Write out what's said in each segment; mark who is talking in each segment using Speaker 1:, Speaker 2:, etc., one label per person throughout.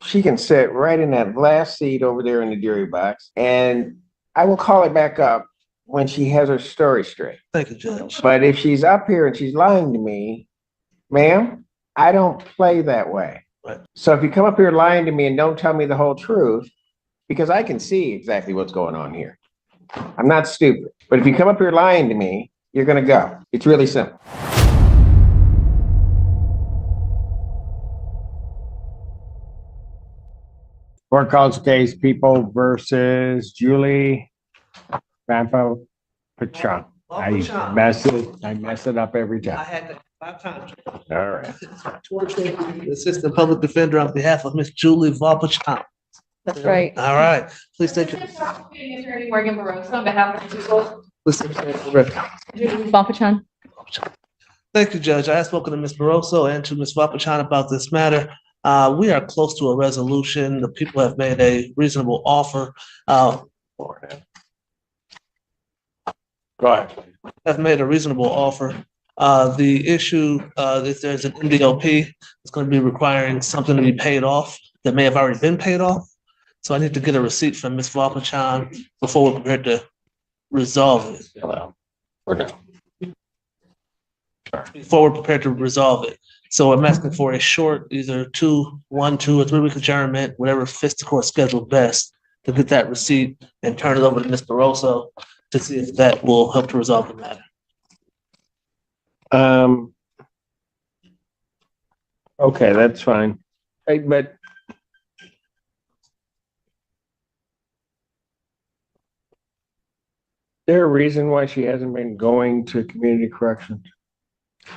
Speaker 1: She can sit right in that last seat over there in the jury box, and I will call it back up when she has her story straight.
Speaker 2: Thank you, Judge.
Speaker 1: But if she's up here and she's lying to me, ma'am, I don't play that way.
Speaker 2: Right.
Speaker 1: So if you come up here lying to me and don't tell me the whole truth, because I can see exactly what's going on here. I'm not stupid. But if you come up here lying to me, you're going to go. It's really simple.
Speaker 3: Court calls case People versus Julie Vampa Pachon. I mess it up every
Speaker 2: I
Speaker 3: time.
Speaker 2: had that 5 times.
Speaker 3: All right.
Speaker 2: The Assistant Public Defender on behalf of Miss Julie Vapachon.
Speaker 4: That's right.
Speaker 2: All right, please state your.
Speaker 4: Attorney Morgan Barroso on behalf of the people.
Speaker 2: Please state your record.
Speaker 4: Julie Vapachon.
Speaker 2: Thank you, Judge. I have spoken to Ms. Barroso and to Ms. Vapachon about this matter. We are close to a resolution. The people have made a reasonable offer.
Speaker 3: Go ahead.
Speaker 2: Have made a reasonable offer. The issue, if there's an MDOP, it's going to be requiring something to be paid off that may have already been paid off. So I need to get a receipt from Ms. Vapachon before we're prepared to resolve it. Before we're prepared to resolve it. So I'm asking for a short, either 1, 2, or 3 week adjournment, whatever fits the court schedule best, to get that receipt and turn it over to Ms. Barroso to see if that will help to resolve the matter.
Speaker 3: Okay, that's fine. Hey, but there a reason why she hasn't been going to community corrections?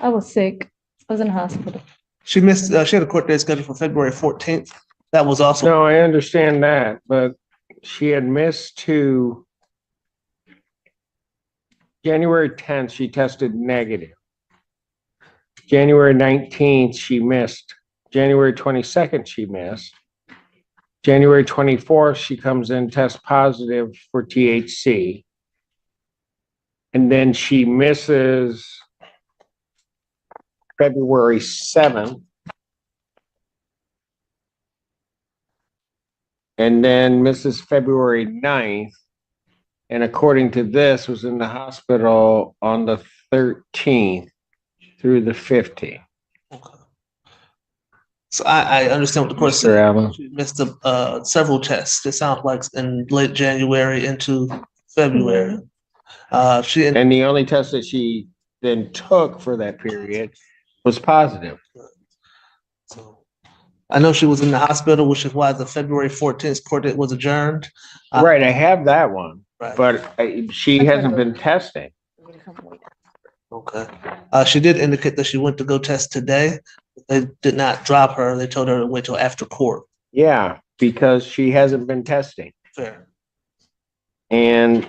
Speaker 4: I was sick. I was in the hospital.
Speaker 2: She missed, she had a court date scheduled for February 14th. That was also.
Speaker 3: No, I understand that, but she had missed to January 10th, she tested negative. January 19th, she missed. January 22nd, she missed. January 24th, she comes in, test positive for THC. And then she misses February 7th. And then misses February 9th. And according to this, was in the hospital on the 13th through the 15th.
Speaker 2: Okay. So I understand what the court
Speaker 3: Mr.
Speaker 2: said.
Speaker 3: Allen.
Speaker 2: She missed several tests. It sounds like in late January into February.
Speaker 3: And the only test that she then took for that period was positive.
Speaker 2: So I know she was in the hospital, which is why the February 14th court date was adjourned.
Speaker 3: Right, I have that one,
Speaker 2: Right.
Speaker 3: but she hasn't been testing.
Speaker 2: Okay. She did indicate that she went to go test today. They did not drop her. They told her to wait till after court.
Speaker 3: Yeah, because she hasn't been testing.
Speaker 2: Fair.
Speaker 3: And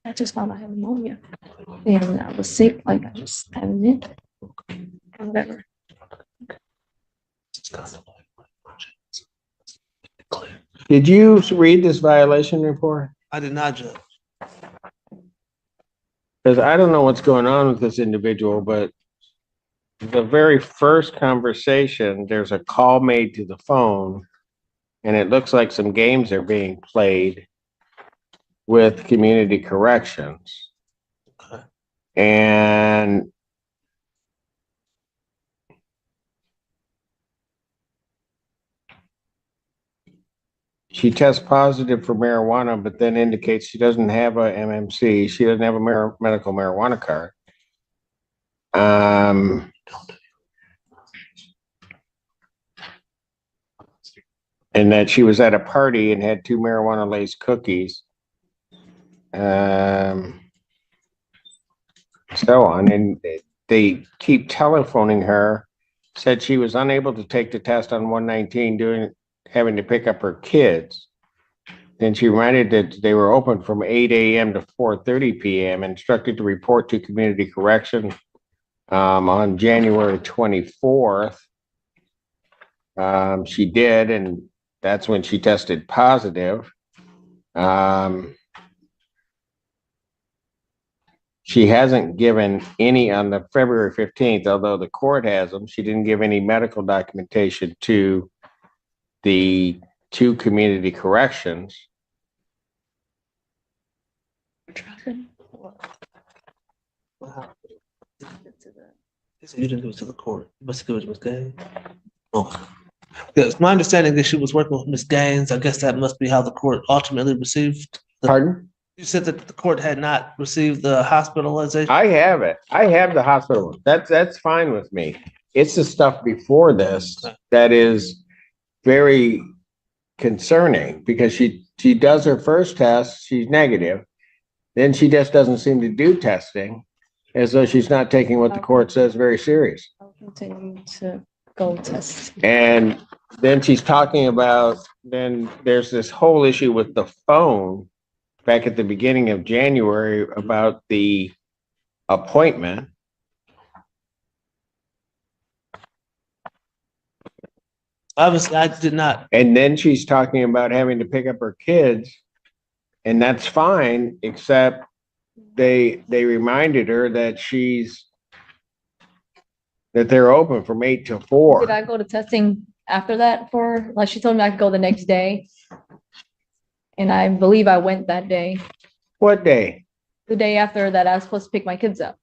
Speaker 4: I just found I had pneumonia. And I was sick, like I just haven't been. Whatever.
Speaker 3: did you read this violation report?
Speaker 2: I did not, Judge.
Speaker 3: Because I don't know what's going on with this individual, but the very first conversation, there's a call made to the phone, and it looks like some games are being played with community corrections.
Speaker 2: Okay.
Speaker 3: And she tests positive for marijuana, but then indicates she doesn't have a MMC. She doesn't have a medical marijuana card. And that she was at a party and had 2 marijuana laced cookies. So on, and they keep telephoning her, said she was unable to take the test on 119, having to pick up her kids. Then she reminded that they were open from 8 a.m. to 4:30 p.m., instructed to report to community correction on January 24th. She did, and that's when she tested positive. She hasn't given any on the February 15th, although the court has them. She didn't give any medical documentation to the two community corrections.
Speaker 2: He said you didn't give it to the court. You must give it to Ms. Gaines. Okay. Yes, my understanding is she was working with Ms. Gaines. I guess that must be how the court ultimately received.
Speaker 3: Pardon?
Speaker 2: You said that the court had not received the hospitalization.
Speaker 3: I have it. I have the hospital. That's fine with me. It's the stuff before this that is very concerning because she does her first test, she's negative. Then she just doesn't seem to do testing as though she's not taking what the court says very serious.
Speaker 4: I'll continue to go test.
Speaker 3: And then she's talking about, then there's this whole issue with the phone back at the beginning of January about the appointment.
Speaker 2: Obviously, I did not.
Speaker 3: And then she's talking about having to pick up her kids. And that's fine, except they reminded her that that they're open from 8 to 4.
Speaker 4: Did I go to testing after that like she told me I could go the next day? And I believe I went that day,
Speaker 3: What day?
Speaker 4: the day after that I was supposed to pick my kids up.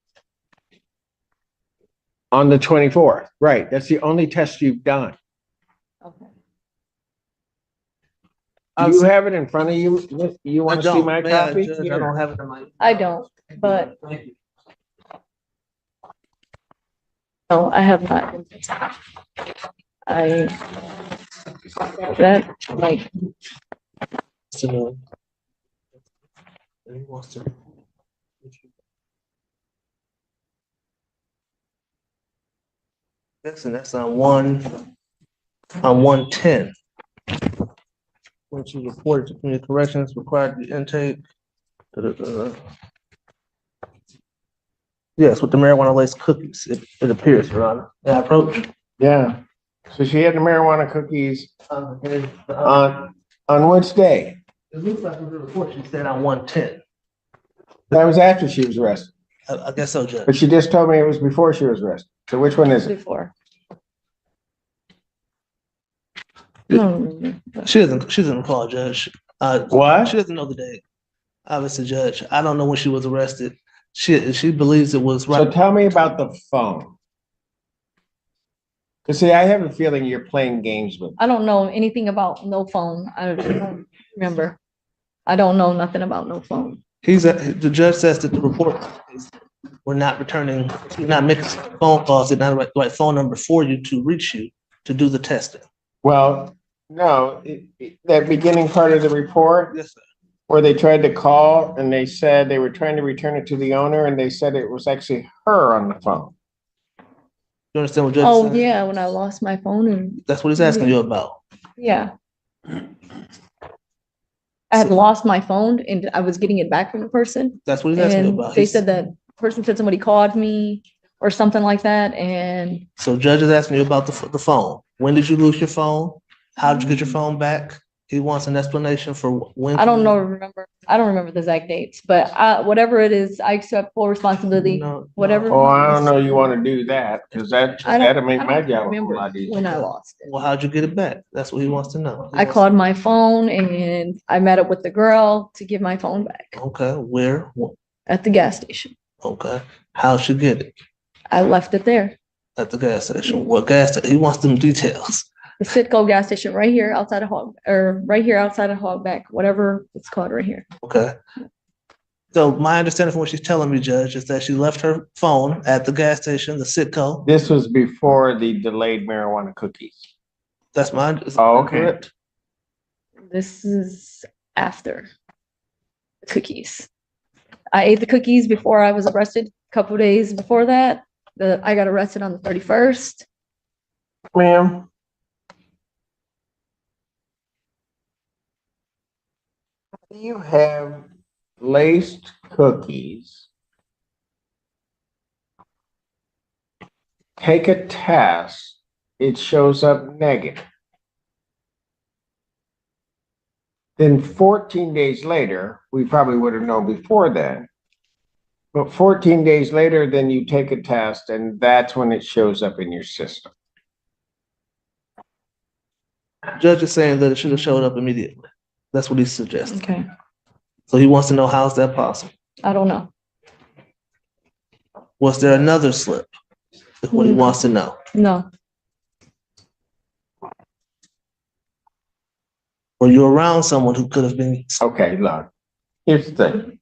Speaker 3: On the 24th, right? That's the only test you've done.
Speaker 4: Okay.
Speaker 3: Do you have it in front of you? You want to see my
Speaker 2: May I,
Speaker 3: copy?
Speaker 2: Judge? I don't have it in my.
Speaker 4: I don't, but
Speaker 2: Thank you.
Speaker 4: no, I have not. That, like,
Speaker 2: To know. He wants to. That's on 110. When she reported to community corrections, required the intake. Yes, with the marijuana laced cookies, it appears, Your Honor. Yeah, approach.
Speaker 3: Yeah. So she had the marijuana cookies
Speaker 2: It
Speaker 3: on which day?
Speaker 2: looks like in the report, she said on 110.
Speaker 3: That was after she was arrested.
Speaker 2: I guess so, Judge.
Speaker 3: But she just told me it was before she was arrested. So which one is it?
Speaker 4: before. I don't remember.
Speaker 2: She doesn't recall, Judge.
Speaker 3: What?
Speaker 2: She doesn't know the date. Obviously, Judge, I don't know when she was arrested. She believes it was
Speaker 3: So
Speaker 2: right.
Speaker 3: tell me about the phone. Cause see, I have a feeling you're playing games with.
Speaker 4: I don't know anything about no phone. I don't remember. I don't know nothing about no phone.
Speaker 2: The judge says that the report is we're not returning, we're not making phone calls, it's not the right phone number for you to reach you to do the testing.
Speaker 3: Well, no, that beginning part of the report
Speaker 2: Yes, sir.
Speaker 3: where they tried to call and they said they were trying to return it to the owner and they said it was actually her on the phone.
Speaker 2: You understand what Judge
Speaker 4: Oh,
Speaker 2: said?
Speaker 4: yeah, when I lost my phone and,
Speaker 2: That's what he's asking you about.
Speaker 4: yeah. I had lost my phone and I was getting it back from the person.
Speaker 2: That's what he's asking you
Speaker 4: And
Speaker 2: about.
Speaker 4: they said that person said somebody called me or something like that, and
Speaker 2: So judge is asking you about the phone. When did you lose your phone? How did you get your phone back? He wants an explanation for when.
Speaker 4: I don't remember the exact dates, but whatever it is, I accept full responsibility,
Speaker 2: No,
Speaker 4: whatever.
Speaker 3: Oh, I don't know you want to do that because that'll make my job a whole
Speaker 4: Remember
Speaker 3: lot easier.
Speaker 4: when I lost it.
Speaker 2: Well, how'd you get it back? That's what he wants to know.
Speaker 4: I called my phone and I met up with the girl to give my phone back
Speaker 2: Okay, where?
Speaker 4: at the gas station.
Speaker 2: Okay, how'd she get it?
Speaker 4: I left it there.
Speaker 2: At the gas station. What gas station? He wants them details.
Speaker 4: The Citgo gas station right here outside of Hogback, whatever it's called right here.
Speaker 2: Okay. So my understanding from what she's telling me, Judge, is that she left her phone at the gas station, the Citgo.
Speaker 3: This was before the delayed marijuana cookies.
Speaker 2: That's mine.
Speaker 3: Oh, okay.
Speaker 4: This is after the cookies. I ate the cookies before I was arrested. A couple days before that, I got arrested on the 31st.
Speaker 3: Ma'am. You have laced cookies. Take a test, it shows up negative. Then 14 days later, we probably would have known before then, But 14 days later, then you take a test and that's when it shows up in your system.
Speaker 2: Judge is saying that it should have showed up immediately. That's what he's suggesting.
Speaker 4: Okay,
Speaker 2: So he wants to know how's that possible?
Speaker 4: I don't know.
Speaker 2: Was there another slip? Is what he wants to know.
Speaker 4: No,
Speaker 2: Were you around someone who could have been?
Speaker 3: Okay, look, here's the thing.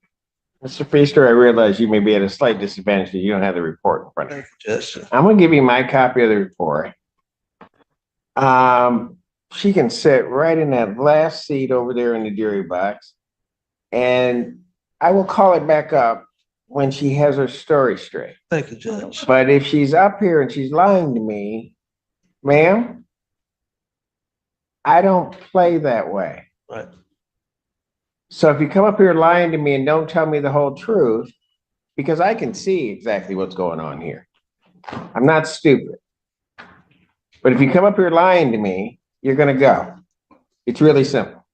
Speaker 3: Mr. Feaster, I realize you may be at a slight disadvantage because you don't have the report in front of you.
Speaker 2: Judge.
Speaker 3: I'm gonna give you my copy of the report. She can sit right in that last seat over there in the jury box. And I will call it back up when she has her story straight.
Speaker 2: Thank you, Judge.
Speaker 3: But if she's up here and she's lying to me, ma'am, I don't play that way.
Speaker 2: Right.
Speaker 3: So if you come up here lying to me and don't tell me the whole truth, because I can see exactly what's going on here. I'm not stupid. But if you come up here lying to me, you're gonna go. It's really simple.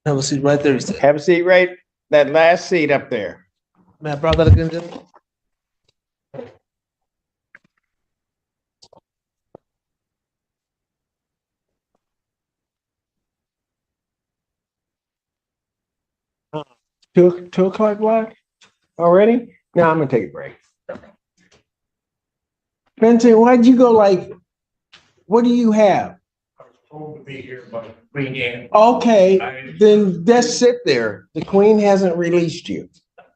Speaker 2: Have a seat right there. He said.
Speaker 3: Have a seat right, that last seat up there.
Speaker 2: May I borrow that again, Judge?
Speaker 3: Two o'clock block already? No, I'm gonna take a break. Benson, why'd you go like, what do you have?
Speaker 5: I was told to be here by Queen Anne.
Speaker 3: Okay, then just sit there. The queen hasn't released you.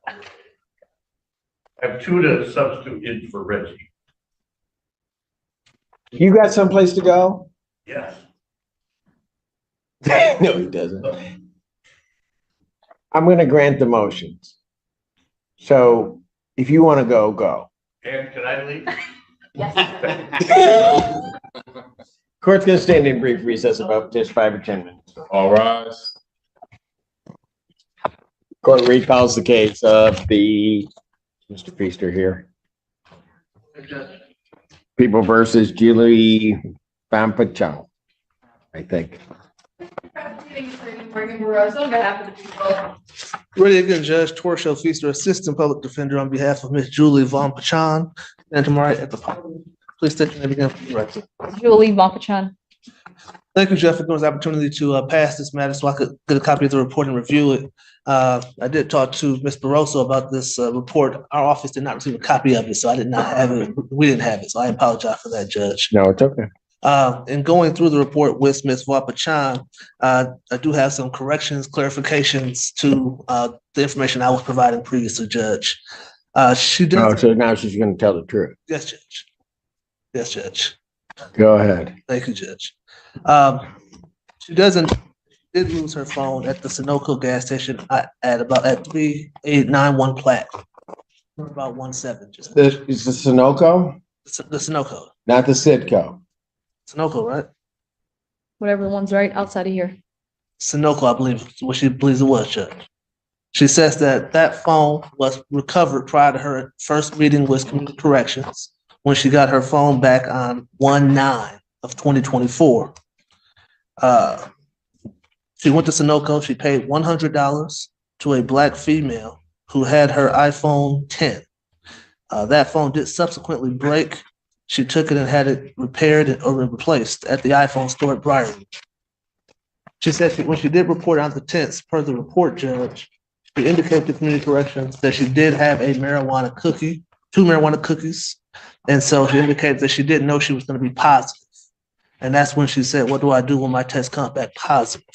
Speaker 5: I have two to substitute in for Reggie.
Speaker 3: You got someplace to go?
Speaker 5: Yes.
Speaker 3: No, he doesn't. I'm gonna grant the motions. So if you wanna go, go.
Speaker 5: And can I leave?
Speaker 3: Court's gonna stand in brief recess about just 5 or 10 minutes.
Speaker 6: All rise.
Speaker 3: Court recalls the case of the, Mr. Feaster here. People versus Julie Vampachon, I think.
Speaker 2: Ready again, Judge Torshell Feaster, Assistant Public Defender on behalf of Miss Julie Von Pachan. And to my right at the podium, please state your name again for the record.
Speaker 4: Julie Mompachan.
Speaker 2: Thank you, Jeff, for giving us the opportunity to pass this matter so I could get a copy of the report and review it. I did talk to Ms. Barroso about this report. Our office did not receive a copy of it, so I did not have it. We didn't have it, so I apologize for that, Judge.
Speaker 3: No, it's okay.
Speaker 2: In going through the report with Ms. Wapachan, I do have some corrections, clarifications to the information I was providing previously, Judge. She did.
Speaker 3: Oh, so now she's gonna tell the truth.
Speaker 2: Yes, Judge. Yes, Judge.
Speaker 3: Go ahead.
Speaker 2: Thank you, Judge. She did lose her phone at the Sunoco gas station at 3891 Platte. About 17. Just
Speaker 3: Is the Sunoco,
Speaker 2: the Sunoco.
Speaker 3: not the Sitco?
Speaker 2: Sunoco, right?
Speaker 4: Whatever the one's right outside of here.
Speaker 2: Sunoco, I believe, what she believes it was, Judge. She says that that phone was recovered prior to her first meeting with Community Corrections when she got her phone back on 1/9 of 2024. She went to Sunoco. She paid $100 to a Black female who had her iPhone 10. That phone did subsequently break. She took it and had it repaired or replaced at the iPhone store at Briarwood. She said when she did report on the 10th, per the report, Judge, she indicated to Community Corrections that she did have a marijuana cookie, 2 marijuana cookies. And so she indicated that she didn't know she was going to be positive. And that's when she said, what do I do when my test comes back positive?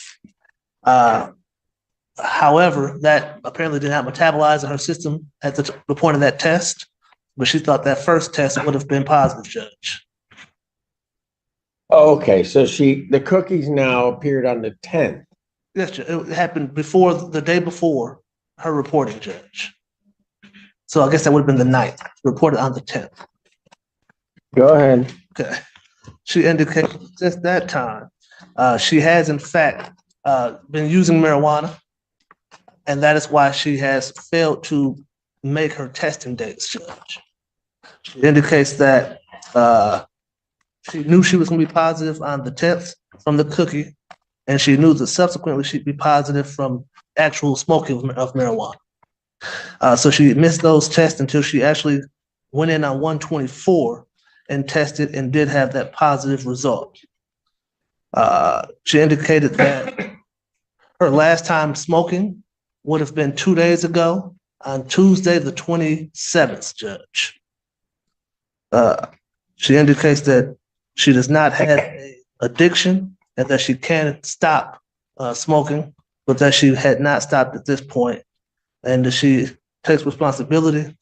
Speaker 2: However, that apparently did not metabolize in her system at the point of that test, but she thought that first test would have been positive, Judge.
Speaker 3: Okay, so the cookies now appeared on the 10th.
Speaker 2: Yes, Judge. It happened before, the day before her reporting, Judge. So I guess that would have been the 9th, reported on the 10th.
Speaker 3: Go ahead.
Speaker 2: Okay. She indicated since that time, she has in fact been using marijuana, and that is why she has failed to make her testing dates, Judge. She indicates that she knew she was going to be positive on the 10th from the cookie, and she knew that subsequently she'd be positive from actual smoking of marijuana. So she missed those tests until she actually went in on 1/24 and tested and did have that positive result. She indicated that her last time smoking would have been 2 days ago on Tuesday, the 27th, Judge. She indicates that she does not have an addiction and that she can stop smoking, but that she had not stopped at this point, and that she takes responsibility.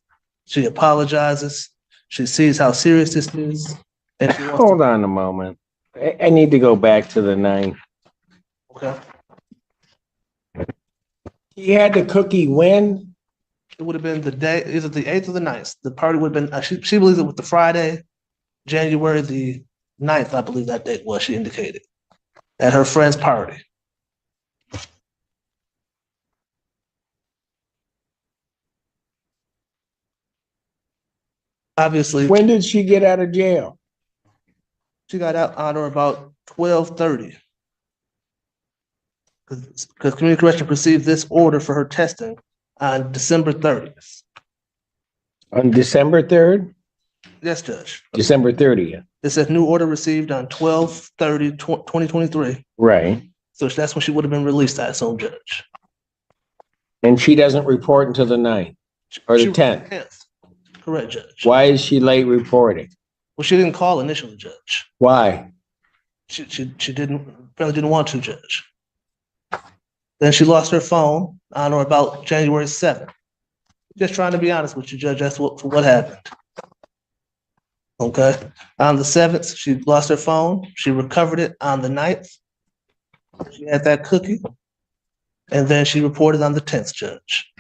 Speaker 2: She apologizes. She sees how serious this is. And she wants
Speaker 3: Hold on a moment. I need to go back to the 9th.
Speaker 2: okay.
Speaker 3: He had the cookie when?
Speaker 2: It would have been the day, either the 8th or the 9th. The party would have been, she believes it was the Friday, January the 9th, I believe that date was, she indicated, at her friend's party. Obviously,
Speaker 3: When did she get out of jail?
Speaker 2: she got out on or about 12:30. Because community correction received this order for her testing on December 30th.
Speaker 3: On December 3rd?
Speaker 2: Yes, Judge.
Speaker 3: December 30th.
Speaker 2: It says new order received on 12/30/2023.
Speaker 3: Right.
Speaker 2: So that's when she would have been released, I assume, Judge.
Speaker 3: And she doesn't report until the 9th or the
Speaker 2: She-
Speaker 3: 10th.
Speaker 2: Correct, Judge.
Speaker 3: Why is she late reporting?
Speaker 2: Well, she didn't call initially, Judge.
Speaker 3: Why?
Speaker 2: She apparently didn't want to, Judge. Then she lost her phone on or about January 7th. Just trying to be honest with you, Judge, that's what happened. Okay, on the 7th, she lost her phone. She recovered it on the 9th. She had that cookie. And then she reported on the 10th, Judge.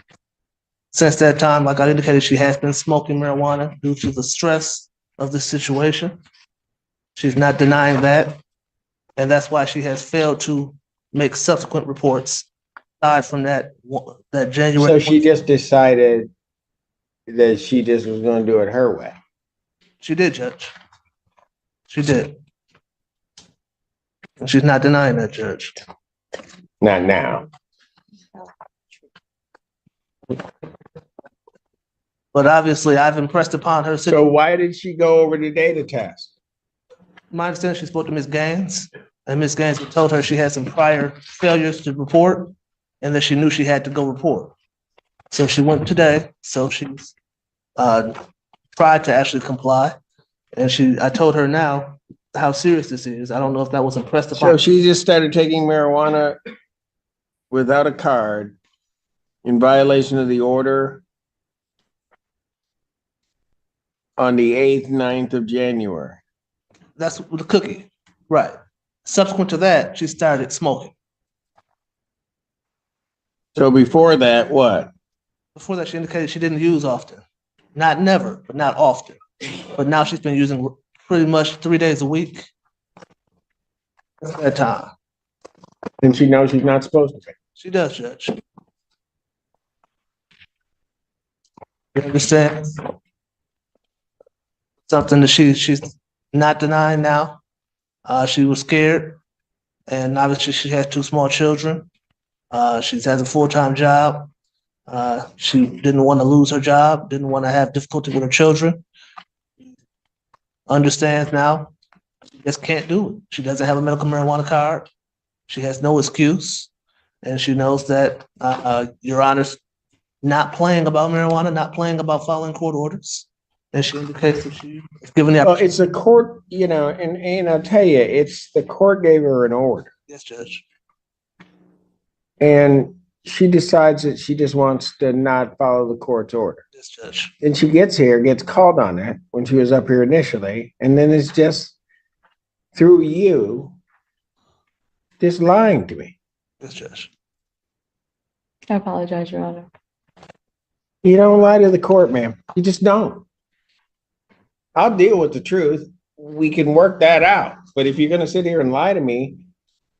Speaker 2: Since that time, like I indicated, she has been smoking marijuana due to the stress of the situation. She's not denying that. And that's why she has failed to make subsequent reports aside from that January.
Speaker 3: So she just decided that she just was going to do it her way.
Speaker 2: She did, Judge. She did. And she's not denying that, Judge.
Speaker 3: Not now.
Speaker 2: But obviously, I've impressed upon her.
Speaker 3: So why did she go over the data test?
Speaker 2: My understanding, she spoke to Ms. Gaines, and Ms. Gaines told her she had some prior failures to report, and that she knew she had to go report. So she went today. So she's tried to actually comply, and I told her now how serious this is. I don't know if that was impressed upon.
Speaker 3: So she just started taking marijuana without a card in violation of the order on the 8th, 9th of January.
Speaker 2: That's the cookie, right? Subsequent to that, she started smoking.
Speaker 3: So before that, what?
Speaker 2: Before that, she indicated she didn't use often. Not never, but not often. But now she's been using pretty much 3 days a week. That's that time.
Speaker 3: And she knows she's not supposed to be.
Speaker 2: She does, Judge. You understand? Something that she's not denying now. She was scared, and obviously she has 2 small children. She has a full-time job. She didn't want to lose her job, didn't want to have difficulty with her children. Understands now, she just can't do it. She doesn't have a medical marijuana card. She has no excuse, and she knows that Your Honor's not playing about marijuana, not playing about following court orders. And she indicates that she is given the
Speaker 3: Well,
Speaker 2: opportunity.
Speaker 3: it's the court, and I'll tell you, it's the court gave her an order.
Speaker 2: Yes, Judge.
Speaker 3: And she decides that she just wants to not follow the court's order.
Speaker 2: Yes, Judge.
Speaker 3: Then she gets here, gets called on it when she was up here initially, and then it's just through you just lying to me.
Speaker 2: Yes, Judge.
Speaker 4: I apologize, Your Honor.
Speaker 3: You don't lie to the court, ma'am. You just don't. I'll deal with the truth. We can work that out. But if you're going to sit here and lie to me,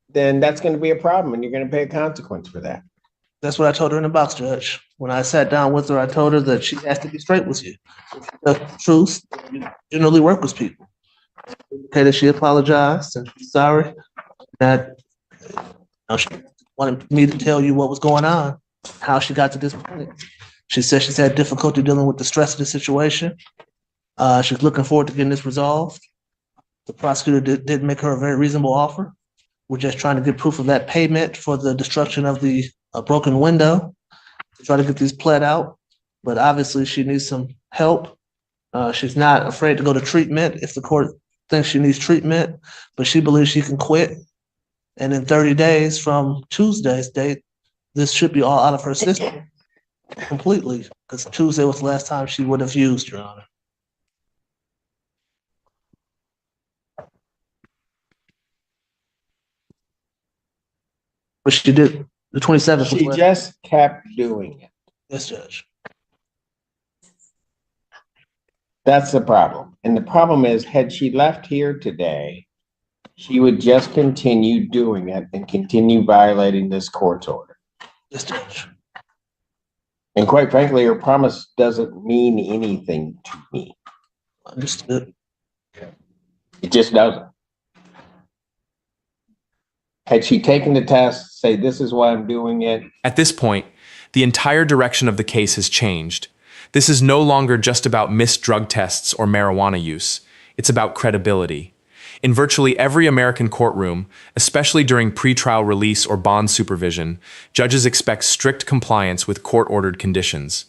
Speaker 3: then that's going to be a problem and you're going to pay a consequence for that.
Speaker 2: That's what I told her in the box, Judge. When I sat down with her, I told her that she has to be straight with you. The truth, you generally work with people. Okay, that she apologized and she's sorry that she wanted me to tell you what was going on, how she got to this point. She says she's had difficulty dealing with the stress of the situation. She's looking forward to getting this resolved. The prosecutor did make her a very reasonable offer. We're just trying to get proof of that payment for the destruction of the broken window to try to get these pled out. But obviously she needs some help. She's not afraid to go to treatment if the court thinks she needs treatment, but she believes she can quit. And in 30 days from Tuesday's date, this should be all out of her system completely, because Tuesday was the last time she would have used, Your Honor. But she did, the 27th.
Speaker 1: She just kept doing it.
Speaker 2: Yes, Judge.
Speaker 1: That's the problem. And the problem is, had she left here today, she would just continue doing it and continue violating this court's order.
Speaker 2: Yes, Judge.
Speaker 1: And quite frankly, her promise doesn't mean anything to me.
Speaker 2: Understood.
Speaker 1: It just doesn't. Had she taken the test, say, this is why I'm doing it.
Speaker 6: At this point, the entire direction of the case has changed. This is no longer just about missed drug tests or marijuana use. It's about credibility. In virtually every American courtroom, especially during pretrial release or bond supervision, judges expect strict compliance with court-ordered conditions.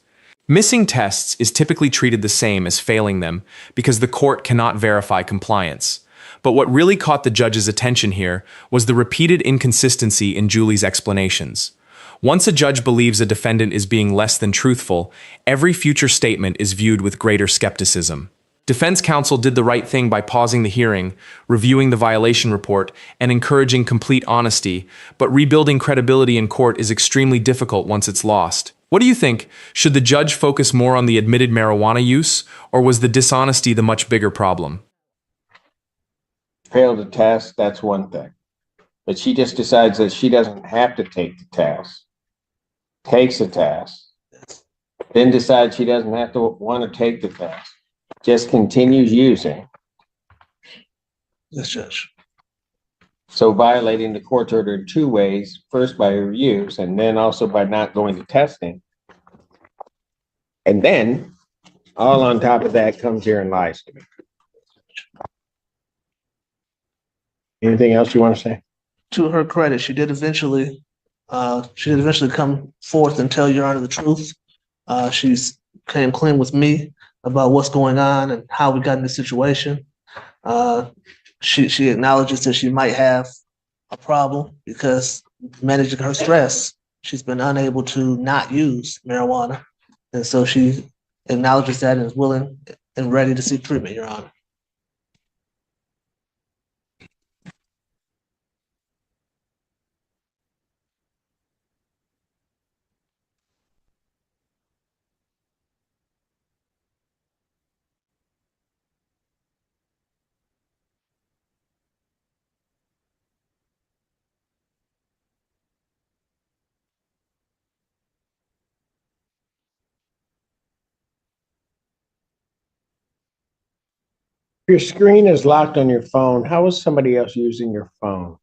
Speaker 6: Missing tests is typically treated the same as failing them because the court cannot verify compliance. But what really caught the judge's attention here was the repeated inconsistency in Julie's explanations. Once a judge believes a defendant is being less than truthful, every future statement is viewed with greater skepticism. Defense counsel did the right thing by pausing the hearing, reviewing the violation report, and encouraging complete honesty, but rebuilding credibility in court is extremely difficult once it's lost. What do you think? Should the judge focus more on the admitted marijuana use, or was the dishonesty the much bigger problem?
Speaker 1: Failed the test, that's one thing. But she just decides that she doesn't have to take the test, takes the test, then decides she doesn't have to want to take the test, just continues using.
Speaker 2: Yes, Judge.
Speaker 1: So violating the court's order in two ways, first by her use and then also by not going to testing. And then all on top of that comes here and lies to me. Anything else you want to say?
Speaker 2: To her credit, she did eventually come forth and tell Your Honor the truth. She's came clean with me about what's going on and how we got in this situation. She acknowledges that she might have a problem because managing her stress, she's been unable to not use marijuana. And so she acknowledges that and is willing and ready to seek treatment, Your Honor.
Speaker 1: Your screen is locked on your phone. How is somebody else using your phone?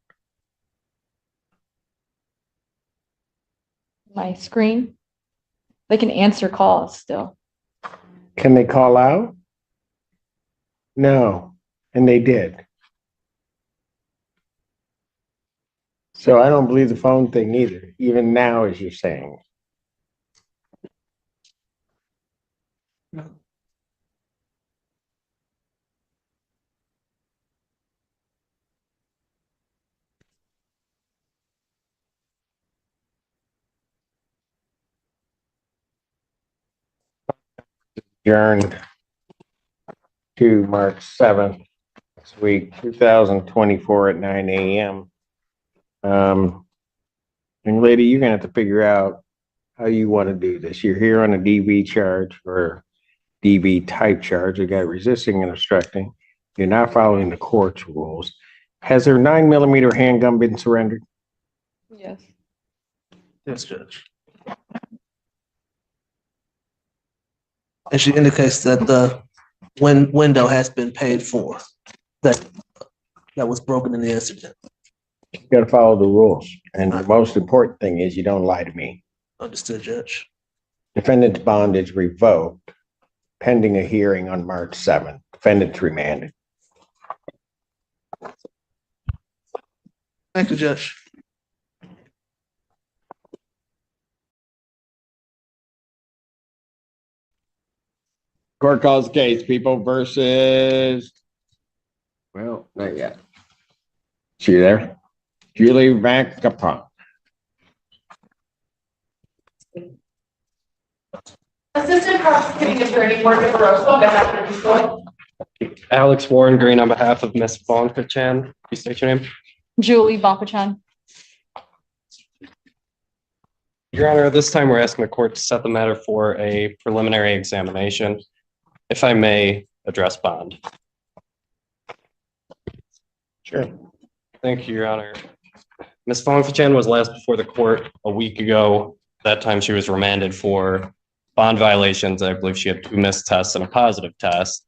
Speaker 4: My screen, they can answer calls still.
Speaker 1: Can they call out? No, and they did. So I don't believe the phone thing either, even now, as you're saying. Adjourned to March 7th, this week, 2024 at 9 a.m. And lady, you're gonna have to figure out how you want to do this. You're here on a DV charge or DV type charge. You got resisting and obstructing. You're not following the court's rules. Has her 9mm handgun been surrendered?
Speaker 4: Yes.
Speaker 2: Yes, Judge. And she indicates that the window has been paid for, that was broken in the incident.
Speaker 1: You got to follow the rules. And the most important thing is you don't lie to me.
Speaker 2: Understood, Judge.
Speaker 3: Defendant's bond is revoked pending a hearing on March 7th. Defendant's remanded.
Speaker 2: Thank you, Judge.
Speaker 3: Court calls case People versus, well, not yet. See you there? Julie Vancapon.
Speaker 7: Assistant Prosecuting Attorney Morgan Barroso, on behalf of the court.
Speaker 8: Alex Warren Green on behalf of Ms. Bonkachan. Please state your name.
Speaker 4: Julie Bonkachan.
Speaker 8: Your Honor, this time we're asking the court to set the matter for a preliminary examination. If I may address bond.
Speaker 3: Sure.
Speaker 8: Thank you, Your Honor. Ms. Bonkachan was last before the court a week ago. That time she was remanded for bond violations. I believe she had 2 missed tests and a positive test.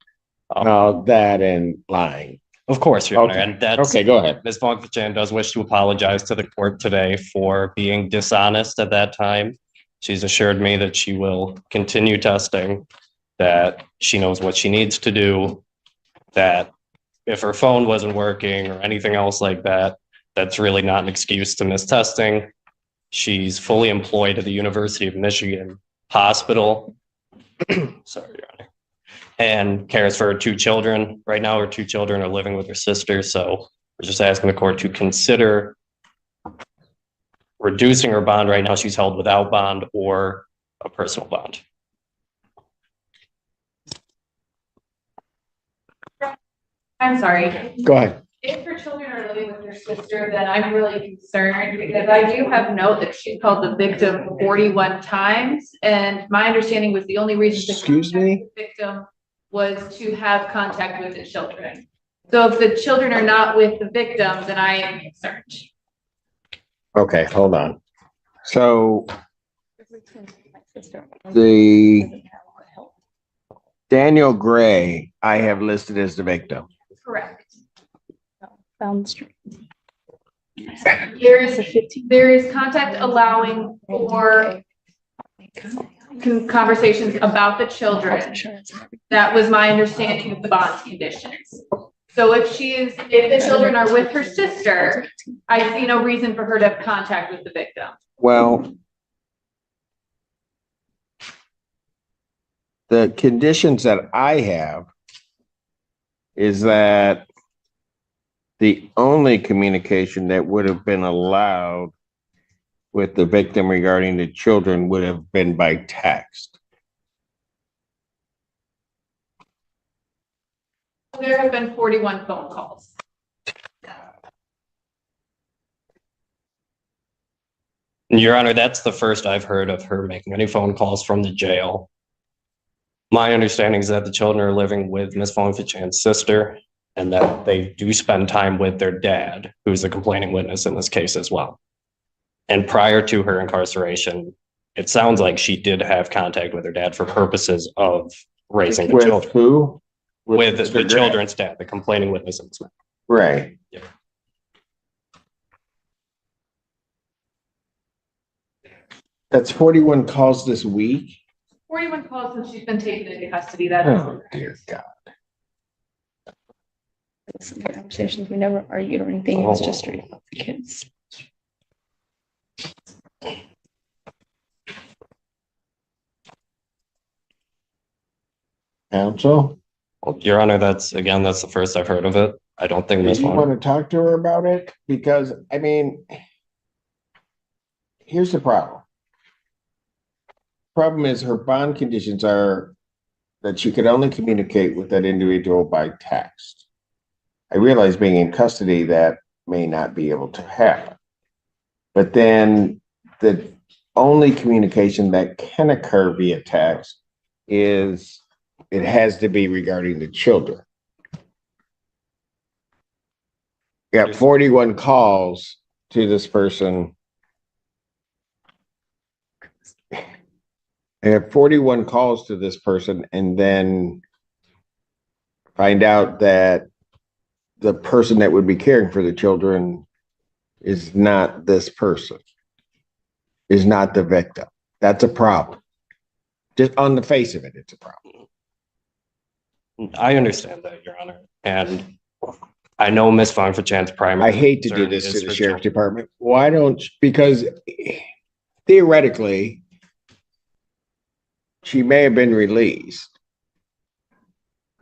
Speaker 3: That and lying.
Speaker 8: Of course, Your Honor,
Speaker 3: Okay.
Speaker 8: and that's
Speaker 3: Okay, go ahead.
Speaker 8: Ms. Bonkachan does wish to apologize to the court today for being dishonest at that time. She's assured me that she will continue testing, that she knows what she needs to do, that if her phone wasn't working or anything else like that, that's really not an excuse to miss testing. She's fully employed at the University of Michigan Hospital. Sorry, Your Honor. And cares for her 2 children. Right now, her 2 children are living with her sister. So we're just asking the court to consider reducing her bond. Right now, she's held without bond or a personal bond.
Speaker 7: I'm sorry.
Speaker 3: Go ahead.
Speaker 7: If her children are living with her sister, then I'm really concerned because I do have note that she called the victim 41 times. And my understanding was the only reason to
Speaker 3: Excuse
Speaker 7: contact
Speaker 3: me?
Speaker 7: the victim was to have contact with the children. So if the children are not with the victim, then I am concerned.
Speaker 3: Okay, hold on. So the Daniel Gray, I have listed as the victim.
Speaker 7: Correct.
Speaker 4: Found the street.
Speaker 7: There is contact allowing for conversations about the children. That was my understanding of the bond conditions. So if the children are with her sister, I see no reason for her to have contact with the victim.
Speaker 3: Well, the conditions that I have is that the only communication that would have been allowed with the victim regarding the children would have been by text.
Speaker 7: There have been 41 phone calls.
Speaker 8: Your Honor, that's the first I've heard of her making any phone calls from the jail. My understanding is that the children are living with Ms. Bonkachan's sister and that they do spend time with their dad, who's the complaining witness in this case as well. And prior to her incarceration, it sounds like she did have contact with her dad for purposes of raising the
Speaker 3: With
Speaker 8: children.
Speaker 3: who?
Speaker 8: With
Speaker 3: Mr.
Speaker 8: the
Speaker 3: Gray.
Speaker 8: children's dad, the complaining witness in this matter.
Speaker 3: Right.
Speaker 8: Yeah.
Speaker 3: That's 41 calls this week?
Speaker 7: 41 calls since she's been taken into custody. That
Speaker 3: Oh, dear God.
Speaker 4: Some conversations, we never argued or anything, it was just straight about the kids.
Speaker 3: Counsel,
Speaker 8: Well, Your Honor, that's the first I've heard of it. I don't think
Speaker 3: do
Speaker 8: Ms.
Speaker 3: you
Speaker 8: Bonk.
Speaker 3: want to talk to her about it? Because, I mean, here's the problem. Problem is her bond conditions are that she could only communicate with that individual by text. I realize being in custody, that may not be able to happen. But then the only communication that can occur via text is it has to be regarding the children. Got 41 calls to this person. I have 41 calls to this person and then find out that the person that would be caring for the children is not this person, is not the victim. That's a problem. Just on the face of it, it's a problem.
Speaker 8: I understand that, Your Honor, and I know Ms. Fonfachan's primary.
Speaker 3: I hate to do
Speaker 8: concern
Speaker 3: this
Speaker 8: is
Speaker 3: to the
Speaker 8: her
Speaker 3: sheriff's
Speaker 8: children.
Speaker 3: department. Why don't, because theoretically, she may have been released.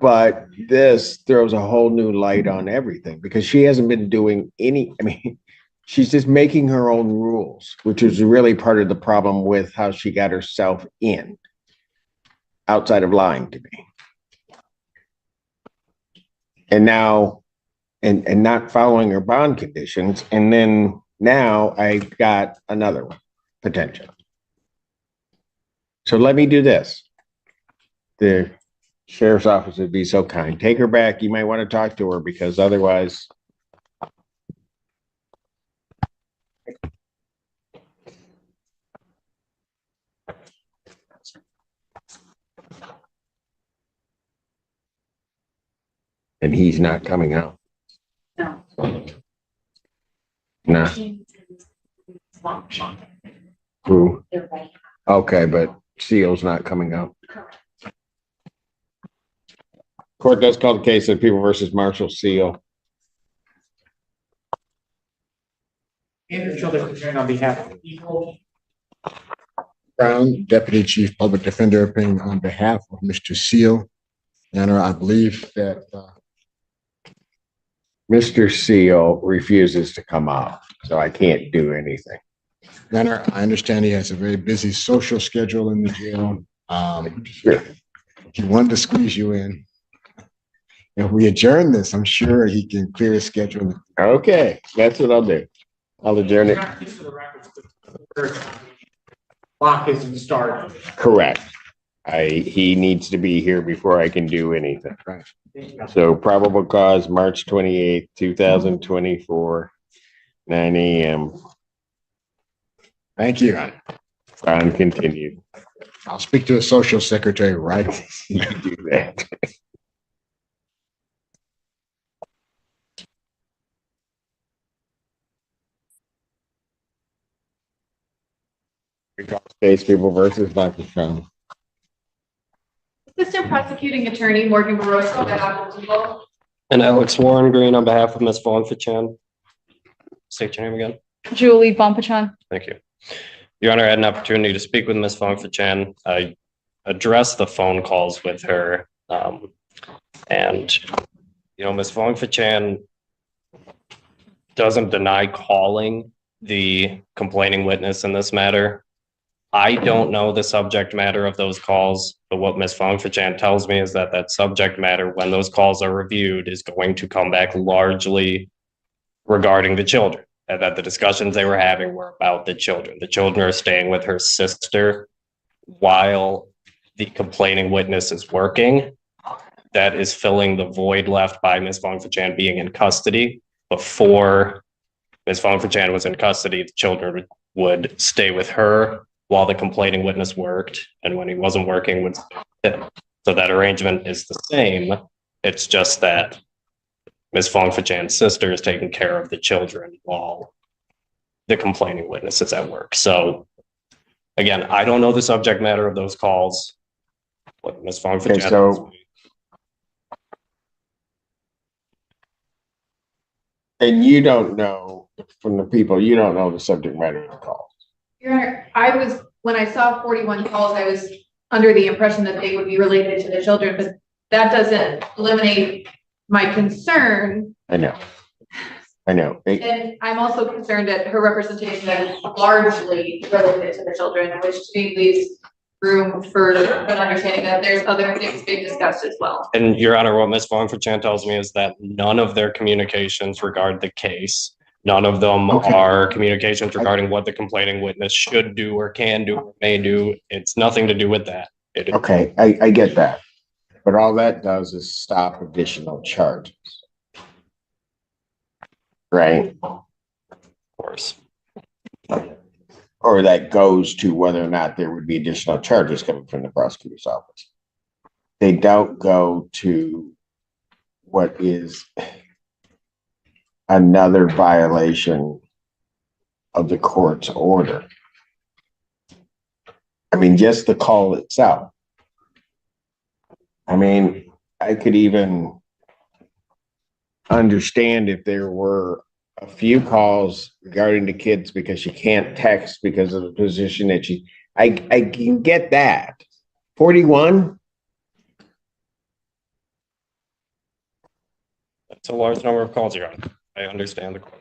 Speaker 3: But this throws a whole new light on everything because she hasn't been doing any, I mean, she's just making her own rules, which is really part of the problem with how she got herself in, outside of lying to me. And now, and not following her bond conditions. And then now I got another one, potential. So let me do this. The sheriff's office would be so kind. Take her back. You might want to talk to her because otherwise. And he's not coming out.
Speaker 7: No.
Speaker 3: No. Who? Okay, but Seal's not coming out. Court does call the case of People versus Marshall Seal.
Speaker 9: Andrew Childers appearing on behalf of the people.
Speaker 10: Brown, Deputy Chief Public Defender, appearing on behalf of Mr. Seal. Your Honor, I believe that
Speaker 3: Mr. Seal refuses to come out, so I can't do anything.
Speaker 10: Your Honor, I understand he has a very busy social schedule in the jail.
Speaker 3: Sure.
Speaker 10: If he wanted to squeeze you in, if we adjourn this, I'm sure he can clear his schedule.
Speaker 3: Okay, that's what I'll do. I'll adjourn it.
Speaker 9: Just for the record, clock isn't started.
Speaker 3: Correct. He needs to be here before I can do anything.
Speaker 10: Right.
Speaker 3: So probable cause, March 28th, 2024, 9 a.m.
Speaker 10: Thank you, Your Honor.
Speaker 3: On continued.
Speaker 10: I'll speak to the social secretary right away.
Speaker 3: You can do that. Case People versus Pakistan.
Speaker 7: Assistant Prosecuting Attorney Morgan Barroso, on behalf of the people.
Speaker 8: And Alex Warren Green on behalf of Ms. Fonfachan. State your name again.
Speaker 4: Julie Bompachan.
Speaker 8: Thank you. Your Honor, I had an opportunity to speak with Ms. Fonfachan. I addressed the phone calls with her. And, you know, Ms. Fonfachan doesn't deny calling the complaining witness in this matter. I don't know the subject matter of those calls, but what Ms. Fonfachan tells me is that that subject matter, when those calls are reviewed, is going to come back largely regarding the children, and that the discussions they were having were about the children. The children are staying with her sister while the complaining witness is working. That is filling the void left by Ms. Fonfachan being in custody. Before Ms. Fonfachan was in custody, the children would stay with her while the complaining witness worked, and when he wasn't working, would stay with him. So that arrangement is the same. It's just that Ms. Fonfachan's sister is taking care of the children while the complaining witness is at work. So again, I don't know the subject matter of those calls. What Ms. Fonfachan
Speaker 3: Okay, so- And you don't know, from the people, you don't know the subject matter of the call.
Speaker 7: Your Honor, when I saw 41 calls, I was under the impression that they would be related to the children, but that doesn't eliminate my concern.
Speaker 3: I know.
Speaker 7: And I'm also concerned that her representation is largely related to the children, which to me leaves room for an understanding that there's other things being discussed as well.
Speaker 8: And Your Honor, what Ms. Fonfachan tells me is that none of their communications regard the case. None of them
Speaker 3: Okay.
Speaker 8: are communications regarding what the complaining witness should do or can do or may do. It's nothing to do with that. It is
Speaker 3: Okay, I get that. But all that does is stop additional charges. Right?
Speaker 8: of course.
Speaker 3: Or that goes to whether or not there would be additional charges coming from the prosecutor's office. They don't go to what is another violation of the court's order. I mean, just the call itself. I mean, I could even understand if there were a few calls regarding the kids because she can't text because of the position that I can get that. 41?
Speaker 8: That's a large number of calls, Your Honor. I understand the question.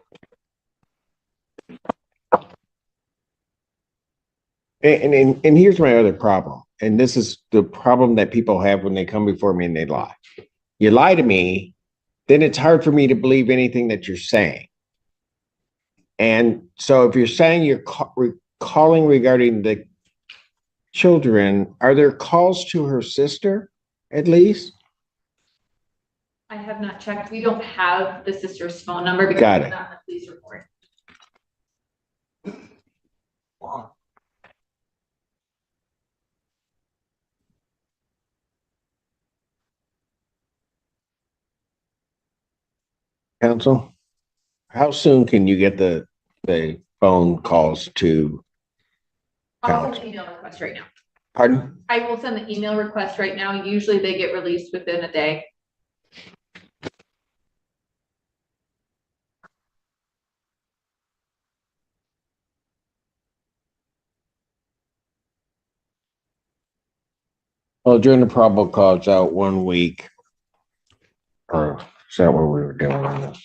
Speaker 3: And here's my other problem. And this is the problem that people have when they come before me and they lie. You lie to me, then it's hard for me to believe anything that you're saying. And so if you're saying you're calling regarding the children, are there calls to her sister at least?
Speaker 7: I have not checked. We don't have the sister's phone number because
Speaker 3: Got
Speaker 7: it's
Speaker 3: it.
Speaker 7: not in the police report.
Speaker 3: Counsel, how soon can you get the phone calls to?
Speaker 7: I'll send the email request right now.
Speaker 3: Pardon?
Speaker 7: I will send the email request right now. Usually they get released within a day.
Speaker 3: Well, during the probable cause out 1 week. Or is that what we were doing on this?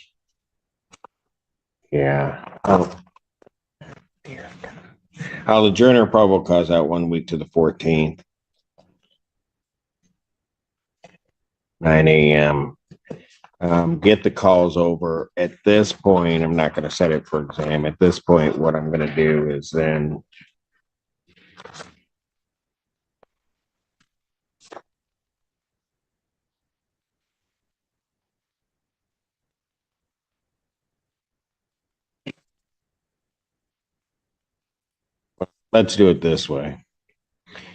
Speaker 3: Yeah. Oh. I'll adjourn our probable cause out 1 week to the 14th. 9 a.m. Get the calls over. At this point, I'm not going to set it for exam. At this point, what I'm going to do is then let's do it this way.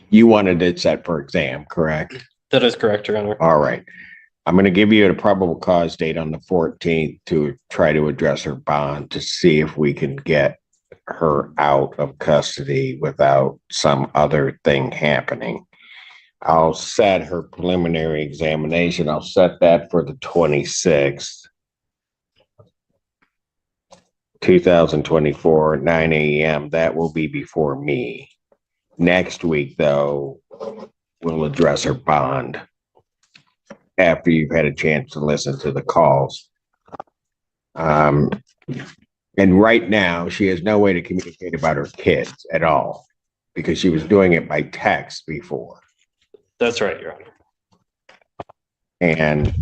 Speaker 3: You wanted it set for exam, correct?
Speaker 8: That is correct, Your Honor.
Speaker 3: All right. I'm going to give you a probable cause date on the 14th to try to address her bond to see if we can get her out of custody without some other thing happening. I'll set her preliminary examination. I'll set that for the 26th, 2024, 9 a.m. That will be before me. Next week, though, we'll address her bond after you've had a chance to listen to the calls. And right now, she has no way to communicate about her kids at all because she was doing it by text before.
Speaker 8: That's right, Your Honor.
Speaker 3: And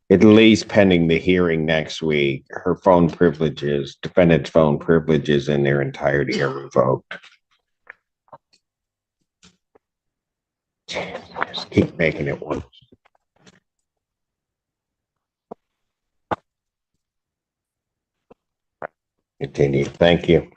Speaker 3: at least pending the hearing next week, her phone privileges, defendant's phone privileges in their entirety are revoked. Just keep making it worse. Continue. Thank you.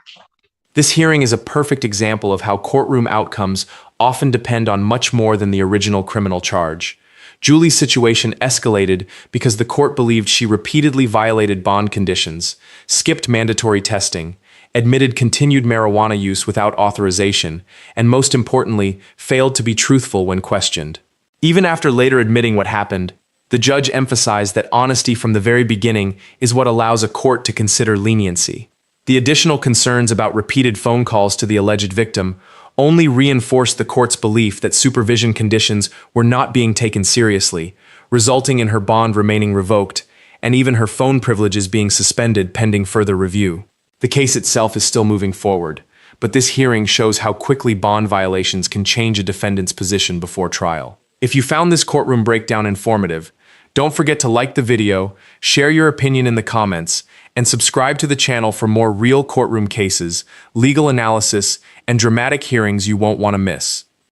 Speaker 6: This hearing is a perfect example of how courtroom outcomes often depend on much more than the original criminal charge. Julie's situation escalated because the court believed she repeatedly violated bond conditions, skipped mandatory testing, admitted continued marijuana use without authorization, and most importantly, failed to be truthful when questioned. Even after later admitting what happened, the judge emphasized that honesty from the very beginning is what allows a court to consider leniency. The additional concerns about repeated phone calls to the alleged victim only reinforced the court's belief that supervision conditions were not being taken seriously, resulting in her bond remaining revoked and even her phone privileges being suspended pending further review. The case itself is still moving forward, but this hearing shows how quickly bond violations can change a defendant's position before trial. If you found this courtroom breakdown informative, don't forget to like the video, share your opinion in the comments, and subscribe to the channel for more real courtroom cases, legal analysis, and dramatic hearings you won't want to miss.